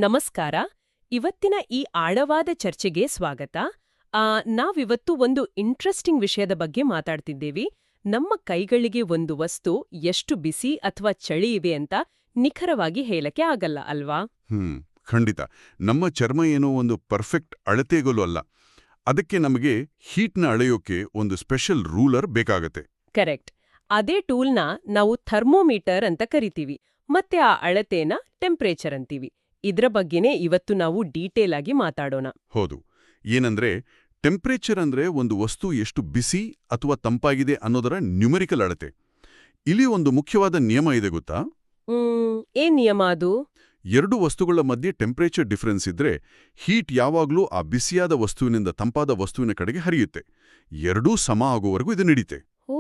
ನಮಸ್ಕಾರ. ಇವತ್ತಿನ ಈ ಆಳವಾದ ಚರ್ಚೆಗೆ ಸ್ವಾಗತ. ನಾವಿವತ್ತು ಒಂದು ಇಂಟ್ರೆಸ್ಟಿಂಗ್ ವಿಷಯದ ಬಗ್ಗೆ ಮಾತಾಡ್ತಿದ್ದೇವೆ. ನಮ್ಮ ಕೈಗಳಿಗೆ ಒಂದು ವಸ್ತು ಎಷ್ಟು ಬಿಸಿ ಅಥವಾ ಚಳಿ ಇವೆ ಅಂತ ನಿಖರವಾಗಿ ಹೇಳಕ್ಕೆ ಆಗಲ್ಲ ಅಲ್ವಾ? ಖಂಡಿತ. ನಮ್ಮ ಚರ್ಮ ಏನೋ ಒಂದು ಪರ್ಫೆಕ್ಟ್ ಅಳತೆಗೋಲು ಅಲ್ಲ. ಅದಕ್ಕೆ ನಮಗೆ ಹೀಟ್ನ ಅಳೆಯೋಕೆ ಒಂದು ಸ್ಪೆಷಲ್ ರೂಲರ್ ಬೇಕಾಗತ್ತೆ. ಕರೆಕ್ಟ್. ಅದೇ ಟೂಲ್ನ ನಾವು ಥರ್ಮೋಮೀಟರ್ ಅಂತ ಕರಿತೀವಿ, ಮತ್ತೆ ಆ ಅಳತೆನ ಟೆಂಪರೇಚರ್ ಅಂತೀವಿ. ಇದ್ರ ಬಗ್ಗೆನೇ ಇವತ್ತು ನಾವು ಡೀಟೇಲ್ ಆಗಿ ಮಾತಾಡೋಣ. ಹೌದು. ಏನಂದ್ರೆ ಟೆಂಪರೇಚರ್ ಅಂದ್ರೆ ಒಂದು ವಸ್ತು ಎಷ್ಟು ಬಿಸಿ ಅಥವಾ ತಂಪಾಗಿದೆ ಅನ್ನೋದರ ನ್ಯೂಮರಿಕಲ್ ಅಳತೆ. ಇಲ್ಲಿ ಒಂದು ಮುಖ್ಯವಾದ ನಿಯಮ ಇದೆ ಗೊತ್ತಾ? ಏನ್ ನಿಯಮ ಅದು? ಎರಡು ವಸ್ತುಗಳ ಮಧ್ಯೆ ಟೆಂಪರೇಚರ್ ಡಿಫರೆನ್ಸ್ ಇದ್ರೆ ಹೀಟ್ ಯಾವಾಗ್ಲೂ ಆ ಬಿಸಿಯಾದ ವಸ್ತುವಿನಿಂದ ತಂಪಾದ ವಸ್ತುವಿನ ಕಡೆಗೆ ಹರಿಯುತ್ತೆ. ಎರಡೂ ಸಮ ಆಗೋವರೆಗೂ ಇದು ನಡೀತೆ. ಓ,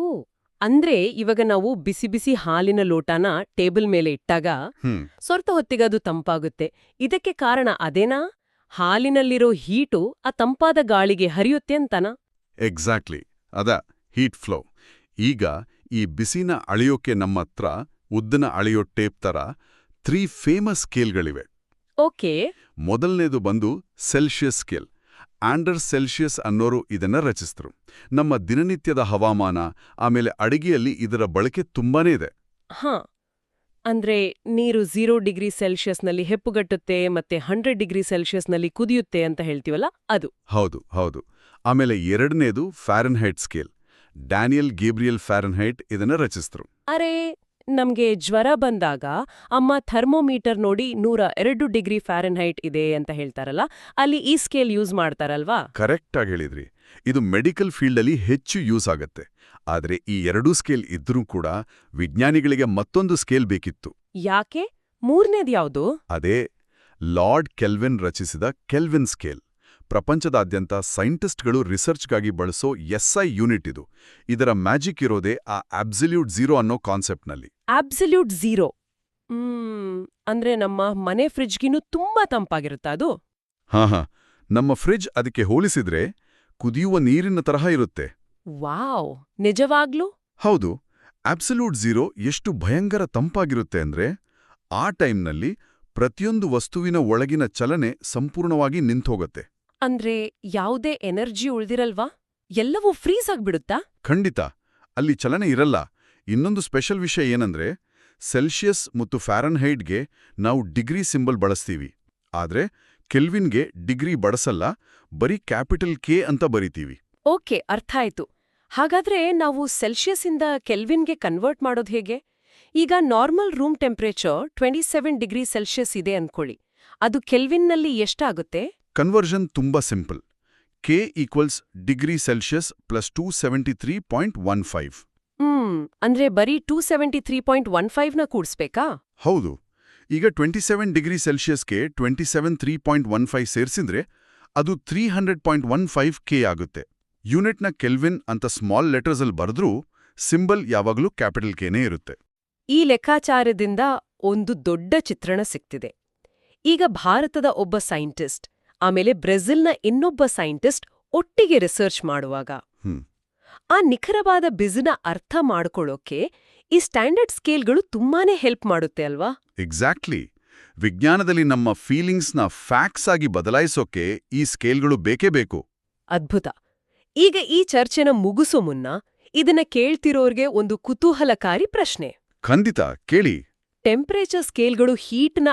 ಅಂದ್ರೆ ಇವಾಗ ನಾವು ಬಿಸಿ ಬಿಸಿ ಹಾಲಿನ ಲೋಟನ ಟೇಬಲ್ ಮೇಲೆ ಇಟ್ಟಾಗ ಸ್ವಲ್ಪ ಹೊತ್ತಿಗೆ ಅದು ತಂಪಾಗುತ್ತೆ. ಇದಕ್ಕೆ ಕಾರಣ ಅದೇನಾ? ಹಾಲಿನಲ್ಲಿರೋ ಹೀಟು ಆ ತಂಪಾದ ಗಾಳಿಗೆ ಹರಿಯುತ್ತೆ ಅಂತನಾ? ಎಕ್ಸಾಕ್ಟ್ಲಿ, ಅದ ಹೀಟ್ ಫ್ಲೋ. ಈಗ ಈ ಬಿಸಿನ ಅಳೆಯೋಕೆ ನಮ್ಮತ್ರ ಉದ್ದನ ಅಳೆಯೋ ಟೇಪ್ ತರ 3 ಫೇಮಸ್ ಸ್ಕೇಲ್ಗಳಿವೆ. ಓಕೆ. ಮೊದಲನೇದು ಬಂದು ಸೆಲ್ಸಿಯಸ್ ಸ್ಕೇಲ್. ಆಂಡರ್ ಸೆಲ್ಸಿಯಸ್ ಅನ್ನೋರು ಇದನ್ನ ರಚಿಸಿದ್ರು. ನಮ್ಮ ದಿನನಿತ್ಯದ ಹವಾಮಾನ ಆಮೇಲೆ ಅಡಿಗೆಯಲ್ಲಿ ಇದರ ಬಳಕೆ ತುಂಬಾನೇ ಇದೆ. ಅಂದ್ರೆ ನೀರು 0 ಡಿಗ್ರಿ ಸೆಲ್ಸಿಯಸ್ನಲ್ಲಿ ಹೆಪ್ಪುಗಟ್ಟುತ್ತೆ ಮತ್ತೆ 100 ಡಿಗ್ರಿ ಸೆಲ್ಸಿಯಸ್ನಲ್ಲಿ ಕುದಿಯುತ್ತೆ ಅಂತ ಹೇಳ್ತೀವಲ್ಲ, ಅದು. ಹೌದು. ಆಮೇಲೆ ಎರಡನೇದು ಫ್ಯಾರನ್ಹೈಟ್ ಸ್ಕೇಲ್. ಡ್ಯಾನಿಯಲ್ ಗೇಬ್ರಿಯಲ್ ಫ್ಯಾರನ್ಹೈಟ್ ಇದನ್ನ ರಚಿಸಿದ್ರು. ಅರೆ, ನಮ್ಗೆ ಜ್ವರ ಬಂದಾಗ ಅಮ್ಮ ಥರ್ಮೋಮೀಟರ್ ನೋಡಿ 102 ಡಿಗ್ರಿ ಫ್ಯಾರನ್ಹೈಟ್ ಇದೆ ಅಂತ ಹೇಳ್ತಾರಲ್ಲ, ಅಲ್ಲಿ ಈ ಸ್ಕೇಲ್ ಯೂಸ್ ಮಾಡ್ತಾರಲ್ವಾ? ಕರೆಕ್ಟ್ ಆಗಿ ಹೇಳಿದ್ರಿ. ಇದು ಮೆಡಿಕಲ್ ಫೀಲ್ಡಲ್ಲಿ ಹೆಚ್ಚು ಯೂಸ್ ಆಗತ್ತೆ. ಆದ್ರೆ ಈ ಎರಡೂ ಸ್ಕೇಲ್ ಇದ್ರೂ ಕೂಡ ವಿಜ್ಞಾನಿಗಳಿಗೆ ಮತ್ತೊಂದು ಸ್ಕೇಲ್ ಬೇಕಿತ್ತು. ಯಾಕೆ? ಮೂರನೇದ್ಯಾವುದು? ಅದೇ ಲಾರ್ಡ್ ಕೆಲ್ವಿನ್ ರಚಿಸಿದ ಕೆಲ್ವಿನ್ ಸ್ಕೇಲ್. ಪ್ರಪಂಚದಾದ್ಯಂತ ಸೈಂಟಿಸ್ಟ್ಗಳು ರಿಸರ್ಚ್ಗಾಗಿ ಬಳಸೋ SI ಯೂನಿಟ್ ಇದು. ಇದರ ಮ್ಯಾಜಿಕ್ ಇರೋದೇ ಆ ಅಬ್ಸಲ್ಯೂಟ್ ಝೀರೋ ಅನ್ನೋ ಕಾನ್ಸೆಪ್ಟ್ನಲ್ಲಿ. ಅಬ್ಸಲ್ಯೂಟ್ ಝೀರೋ ಅಂದ್ರೆ ನಮ್ಮ ಮನೆ ಫ್ರಿಡ್ಜ್ಗಿನ್ನೂ ತುಂಬಾ ತಂಪಾಗಿರುತ್ತಾ ಅದು? ಹಾ. ನಮ್ಮ ಫ್ರಿಡ್ಜ್ ಅದಕ್ಕೆ ಹೋಲಿಸಿದ್ರೆ ಕುದಿಯುವ ನೀರಿನ ತರಹ ಇರುತ್ತೆ. ವಾವ್, ನಿಜವಾಗ್ಲೂ? ಹೌದು. ಅಬ್ಸಲ್ಯೂಟ್ ಝೀರೋ ಎಷ್ಟು ಭಯಂಕರ ತಂಪಾಗಿರುತ್ತೆ ಅಂದ್ರೆ ಆ ಟೈಮ್ನಲ್ಲಿ ಪ್ರತಿಯೊಂದು ವಸ್ತುವಿನ ಒಳಗಿನ ಚಲನೆ ಸಂಪೂರ್ಣವಾಗಿ ನಿಂತೋಗತ್ತೆ. ಅಂದ್ರೆ ಯಾವುದೇ ಎನರ್ಜಿ ಉಳ್ದಿರಲ್ವಾ? ಎಲ್ಲವೂ ಫ್ರೀಸ್ ಆಗ್ಬಿಡುತ್ತಾ? ಖಂಡಿತ. ಅಲ್ಲಿ ಚಲನೆ ಇರಲ್ಲ. ಇನ್ನೊಂದು ಸ್ಪೆಷಲ್ ವಿಷಯ ಏನಂದ್ರೆ ಸೆಲ್ಸಿಯಸ್ ಮತ್ತು ಫ್ಯಾರನ್ಹೈಟ್ಗೆ ನಾವು ಡಿಗ್ರಿ ಸಿಂಬಲ್ ಬಳಸ್ತೀವಿ. ಆದ್ರೆ ಕೆಲ್ವಿನ್ಗೆ ಡಿಗ್ರಿ ಬಳಸಲ್ಲ, ಬರೀ ಕ್ಯಾಪಿಟಲ್ K ಅಂತ ಬರಿತೀವಿ. ಓಕೆ, ಅರ್ಥ ಆಯ್ತು. ಹಾಗಾದ್ರೆ ನಾವು ಸೆಲ್ಸಿಯಸ್ಸಿಂದ ಕೆಲ್ವಿನ್ಗೆ ಕನ್ವರ್ಟ್ ಮಾಡೋದು ಹೇಗೆ? ಈಗ normal room temperature 27 degree Celsius ಇದೆ ಅಂದ್ಕೊಳ್ಳಿ. ಅದು ಕೆಲ್ವಿನ್ನಲ್ಲಿ ಎಷ್ಟಾಗುತ್ತೆ? ಕನ್ವರ್ಷನ್ ತುಂಬಾ simple. K equals degree Celsius plus 273.15. ಅಂದ್ರೆ ಬರೀ 273.15ನ ಕೂಡಿಸ್ಬೇಕಾ? ಹೌದು. ಈಗ 27 ಡಿಗ್ರಿ ಸೆಲ್ಸಿಯಸ್ಗೆ 273.15 ಸೇರ್ಸಿದ್ರೆ ಅದು 300.15 K ಆಗುತ್ತೆ. ಯೂನಿಟ್ನ ಕೆಲ್ವಿನ್ ಅಂತ ಸ್ಮಾಲ್ ಲೆಟರ್ಸಲ್ಲಿ ಬರೆದ್ರೂ ಸಿಂಬಲ್ ಯಾವಾಗಲೂ ಕ್ಯಾಪಿಟಲ್ Kನೇ ಇರುತ್ತೆ. ಈ ಲೆಕ್ಕಾಚಾರದಿಂದ ಒಂದು ದೊಡ್ಡ ಚಿತ್ರಣ ಸಿಗ್ತಿದೆ. ಈಗ ಭಾರತದ ಒಬ್ಬ ಸೈಂಟಿಸ್ಟ್ ಆಮೇಲೆ ಬ್ರೆಜಿಲ್ನ ಇನ್ನೊಬ್ಬ ಸೈಂಟಿಸ್ಟ್ ಒಟ್ಟಿಗೆ ರಿಸರ್ಚ್ ಮಾಡುವಾಗ ಆ ನಿಖರವಾದ ಬಿಸಿನ ಅರ್ಥ ಮಾಡ್ಕೊಳ್ಳೋಕೆ ಈ ಸ್ಟ್ಯಾಂಡರ್ಡ್ ಸ್ಕೇಲ್ಗಳು ತುಂಬಾನೇ ಹೆಲ್ಪ್ ಮಾಡುತ್ತೆ ಅಲ್ವಾ? ಎಕ್ಸಾಕ್ಟ್ಲಿ. ವಿಜ್ಞಾನದಲ್ಲಿ ನಮ್ಮ ಫೀಲಿಂಗ್ಸ್ನ ಫ್ಯಾಕ್ಟ್ಸ್ ಆಗಿ ಬದಲಾಯಿಸೋಕೆ ಈ ಸ್ಕೇಲ್ಗಳು ಬೇಕೇ ಬೇಕು. ಅದ್ಭುತ. ಈಗ ಈ ಚರ್ಚೆನ ಮುಗಿಸೋ ಮುನ್ನ ಇದನ್ನ ಕೇಳ್ತಿರೋರ್ಗೆ ಒಂದು ಕುತೂಹಲಕಾರಿ ಪ್ರಶ್ನೆ. ಖಂಡಿತ ಕೇಳಿ. ಟೆಂಪರೇಚರ್ ಸ್ಕೇಲ್ಗಳು ಹೀಟ್ನ